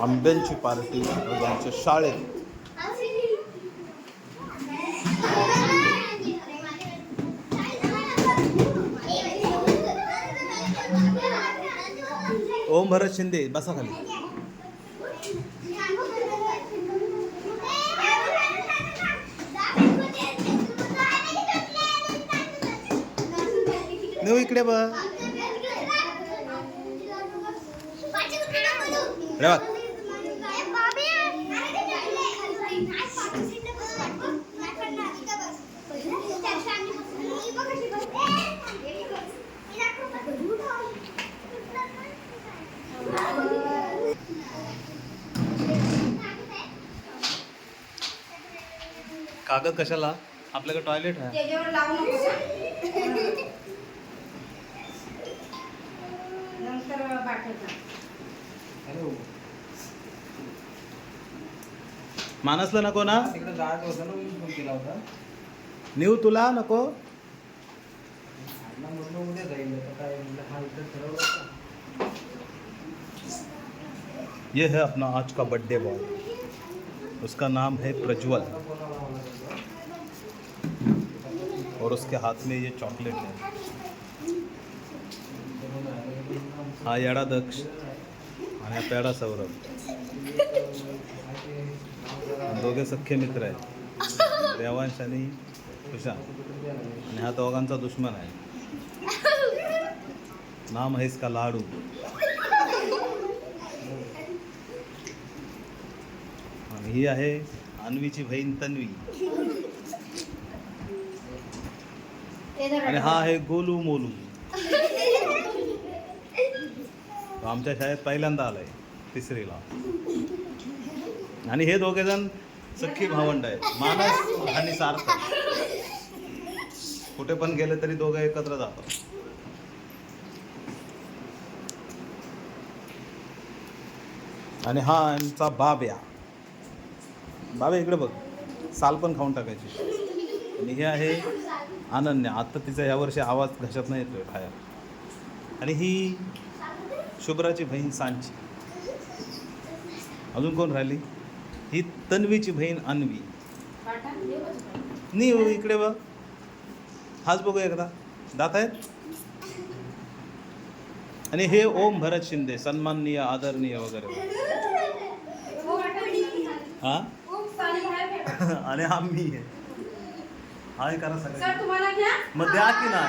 आंब्यांची party आमच्या शाळेत. ओम भरत शिंदे बसा खाली. नेऊ इकडे बघ. रे बघ. कागद कशाला? आपल्याकडे टॉयलेट आहे. त्याच्यावर लावू नको नंतर बाटल. मानसला नको ना? तिकडे जायचं होतं ना, मी फोन केला होता. नेऊ तुला नको? म्हटलं उद्या जाईल. काय म्हटलं हा इकडे ठरवलं होतं. ये है अपना आज का बर्थडे बॉय. उसका नाम है प्रज्वल और उसके हाथ में ये चॉकलेट है. हा येडा दक्ष आणि हा पेडा सौरभ. दोघे सख्खे मित्र आहेत, देवांश आणि तुषार. आणि हा दोघांचा दुश्मन आहे. नाम है इसका लाडू. आणि ही आहे अन्वीची बहीण तन्वी. आणि हा आहे गोलू मोलू. तो आमच्या शाळेत पहिल्यांदा आलाय, तिसरीला. आणि हे दोघे जण सख्खी भावंड आहेत, मानस आणि सार्थक. कुठे पण गेले तरी दोघं एकत्र जातात. आणि हा आमचा बाब्या. बाब्या इकडे बघ, साल पण खाऊन टाकायची. आणि हे आहे अनन्या. आता तिचा यावर्षी आवाज घशात नाही येतोय बाहेर. आणि ही शुभ्राची बहीण सांची. अजून कोण राहिली? ही तन्वीची बहीण अन्वी. नी इकडे बघ, हाच बघू एकदा, दात आहेत. आणि हे ओम भरत शिंदे, सन्माननीय आदरणीय वगैरे. हा आणि हा मी आहे. हाय करा सगळं. सर तुम्हाला घ्या. मग द्या की ना.